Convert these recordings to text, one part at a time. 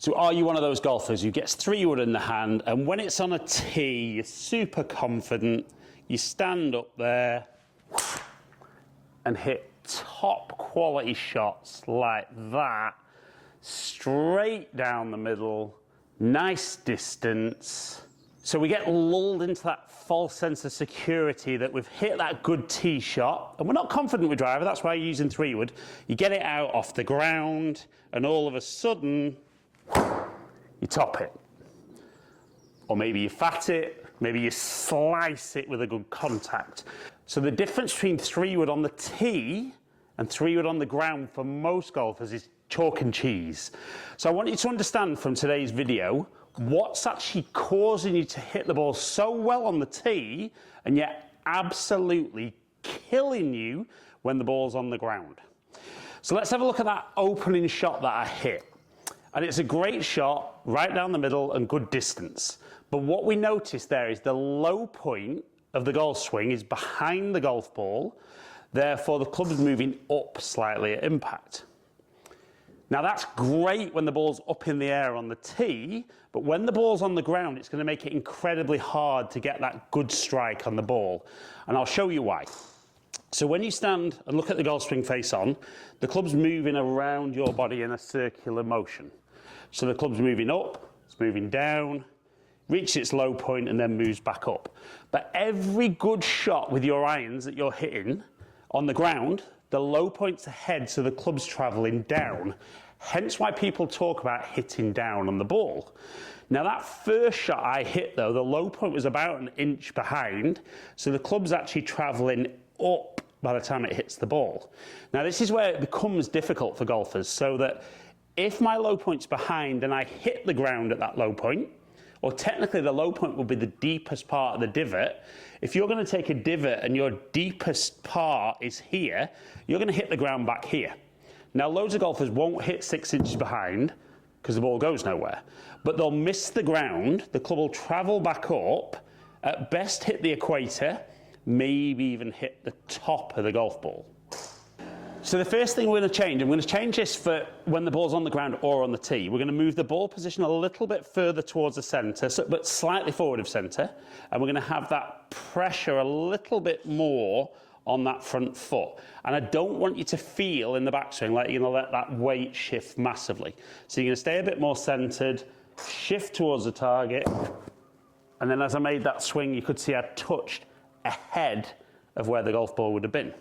So are you one of those golfers who gets 3-wood in the hand and when it's on a tee, you're super confident, you stand up there and hit top quality shots like that, straight down the middle, nice distance. So we get lulled into that false sense of security that we've hit that good tee shot and we're not confident with driver, that's why you're using 3-wood. You get it out off the ground and all of a sudden, you top it. Or maybe you fat it, maybe you slice it with a good contact. So the difference between 3-wood on the tee and 3-wood on the ground for most golfers is chalk and cheese. So I want you to understand from today's video what's actually causing you to hit the ball so well on the tee and yet absolutely killing you when the ball's on the ground. So let's have a look at that opening shot that I hit. And it's a great shot, right down the middle and good distance. But what we notice there is the low point of the golf swing is behind the golf ball, therefore the club is moving up slightly at impact. Now that's great when the ball's up in the air on the tee, but when the ball's on the ground, it's going to make it incredibly hard to get that good strike on the ball. And I'll show you why. So when you stand and look at the golf swing face on, the club's moving around your body in a circular motion. So the club's moving up, it's moving down, reaches its low point and then moves back up. But every good shot with your irons that you're hitting on the ground, the low point's ahead, so the club's traveling down. Hence why people talk about hitting down on the ball. Now that first shot I hit though, the low point was about an inch behind, so the club's actually traveling up by the time it hits the ball. Now this is where it becomes difficult for golfers, so that if my low point's behind and I hit the ground at that low point, or technically the low point will be the deepest part of the divot, if you're going to take a divot and your deepest part is here, you're going to hit the ground back here. Now loads of golfers won't hit 6 inches behind because the ball goes nowhere, but they'll miss the ground, the club will travel back up, at best hit the equator, maybe even hit the top of the golf ball. So the first thing we're going to change, I'm going to change this for when the ball's on the ground or on the tee. We're going to move the ball position a little bit further towards the centre, but slightly forward of centre, and we're going to have that pressure a little bit more on that front foot. And I don't want you to feel in the backswing like you're going to let that weight shift massively. So you're going to stay a bit more centred, shift towards the target, and then as I made that swing, you could see I touched ahead of where the golf ball would have been.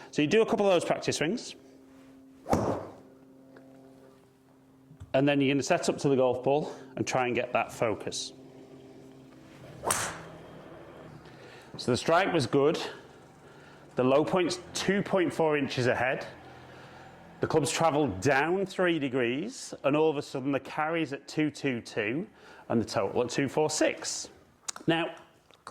So you do a couple of those practice swings, and then you're going to set up to the golf ball and try and get that focus. So the strike was good. The low point's 2.4 inches ahead. The club's travelled down 3 degrees, and all of a sudden the carry's at 222 and the total at 246. Now,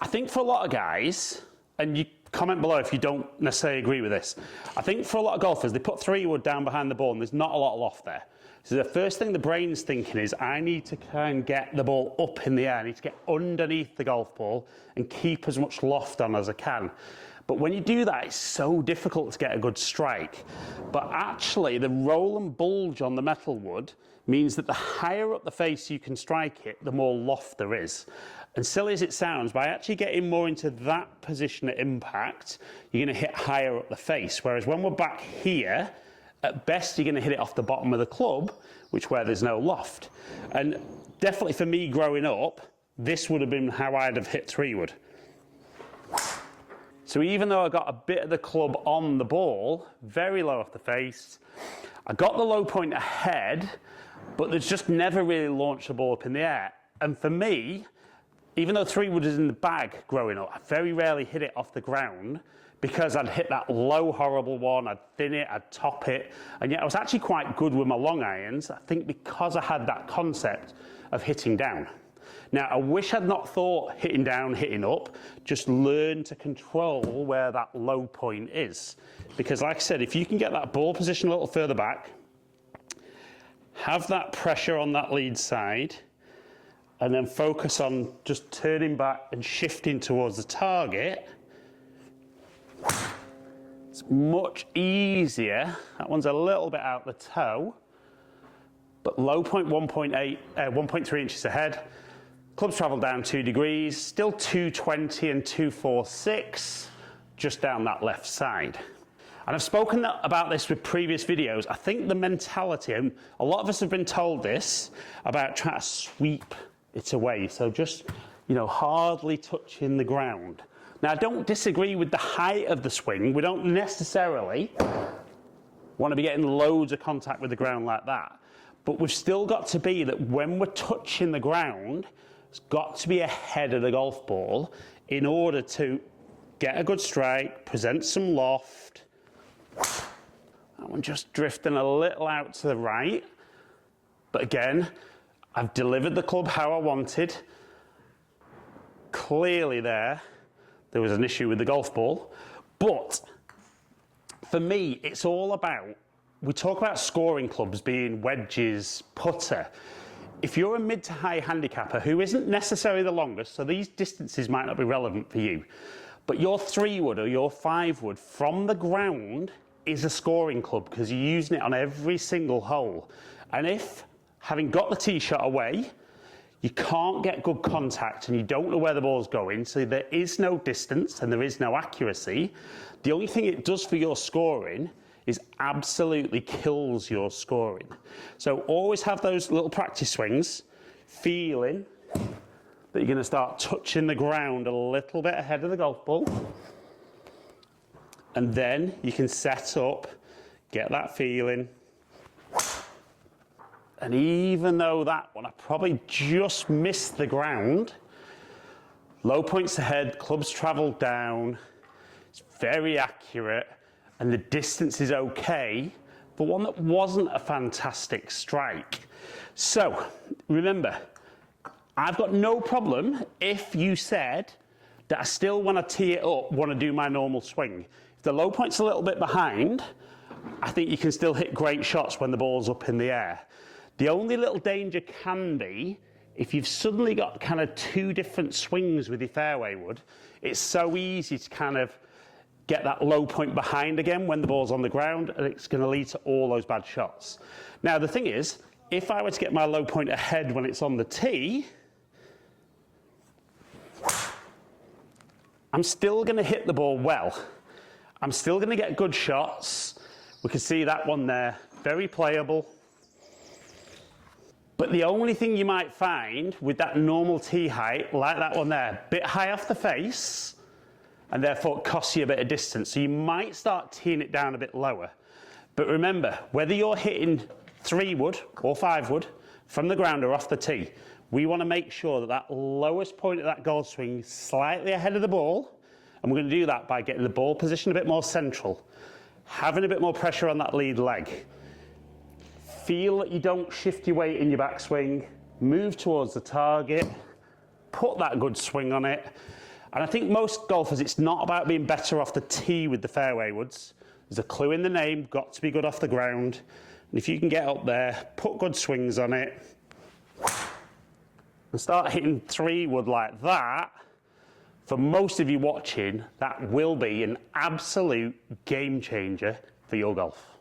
I think for a lot of guys, and you comment below if you don't necessarily agree with this, I think for a lot of golfers, they put 3-wood down behind the ball and there's not a lot of loft there. So the first thing the brain's thinking is, I need to kind of get the ball up in the air, I need to get underneath the golf ball and keep as much loft on as I can. But when you do that, it's so difficult to get a good strike. But actually, the roll and bulge on the metal wood means that the higher up the face you can strike it, the more loft there is. And silly as it sounds, by actually getting more into that position at impact, you're going to hit higher up the face. Whereas when we're back here, at best you're going to hit it off the bottom of the club, which where there's no loft. And definitely for me growing up, this would have been how I'd have hit 3-wood. So even though I got a bit of the club on the ball, very low off the face, I got the low point ahead, but there's just never really launched the ball up in the air. And for me, even though 3-wood is in the bag growing up, I very rarely hit it off the ground because I'd hit that low horrible one, I'd thin it, I'd top it, and yet I was actually quite good with my long irons, I think because I had that concept of hitting down. Now, I wish I'd not thought hitting down, hitting up, just learn to control where that low point is. Because like I said, if you can get that ball position a little further back, have that pressure on that lead side, and then focus on just turning back and shifting towards the target, it's much easier. That one's a little bit out the toe, but low point 1.3 inches ahead. Clubs travel down 2 degrees, still 220 and 246, just down that left side. And I've spoken about this with previous videos. I think the mentality, and a lot of us have been told this, about trying to sweep it away. So just, hardly touching the ground. Now, I don't disagree with the height of the swing. We don't necessarily want to be getting loads of contact with the ground like that. But we've still got to be that when we're touching the ground, it's got to be ahead of the golf ball in order to get a good strike, present some loft. That one just drifting a little out to the right. But again, I've delivered the club how I wanted. Clearly there was an issue with the golf ball. But for me, it's all about, we talk about scoring clubs being wedges, putter. If you're a mid to high handicapper who isn't necessarily the longest, so these distances might not be relevant for you, but your 3-wood or your 5-wood from the ground is a scoring club because you're using it on every single hole. And if, having got the tee shot away, you can't get good contact and you don't know where the ball's going, so there is no distance and there is no accuracy, the only thing it does for your scoring is absolutely kills your scoring. So always have those little practice swings, feeling that you're going to start touching the ground a little bit ahead of the golf ball. And then you can set up, get that feeling. And even though that one, I probably just missed the ground, low points ahead, clubs travel down, it's very accurate, and the distance is okay, but one that wasn't a fantastic strike. So, remember, I've got no problem if you said that I still want to tee it up, want to do my normal swing. If the low point's a little bit behind, I think you can still hit great shots when the ball's up in the air. The only little danger can be if you've suddenly got kind of 2 different swings with your fairway wood, it's so easy to kind of get that low point behind again when the ball's on the ground, and it's going to lead to all those bad shots. Now, the thing is, if I were to get my low point ahead when it's on the tee, I'm still going to hit the ball well. I'm still going to get good shots. We can see that one there, very playable. But the only thing you might find with that normal tee height, like that one there, a bit high off the face, and therefore it costs you a bit of distance. So you might start teeing it down a bit lower. But remember, whether you're hitting 3-wood or 5-wood from the ground or off the tee, we want to make sure that that lowest point of that golf swing is slightly ahead of the ball. And we're going to do that by getting the ball positioned a bit more central, having a bit more pressure on that lead leg. Feel that you don't shift your weight in your backswing, move towards the target, put that good swing on it. And I think most golfers, it's not about being better off the tee with the fairway woods. There's a clue in the name, got to be good off the ground. And if you can get up there, put good swings on it, and start hitting 3-wood like that, for most of you watching, that will be an absolute game changer for your golf.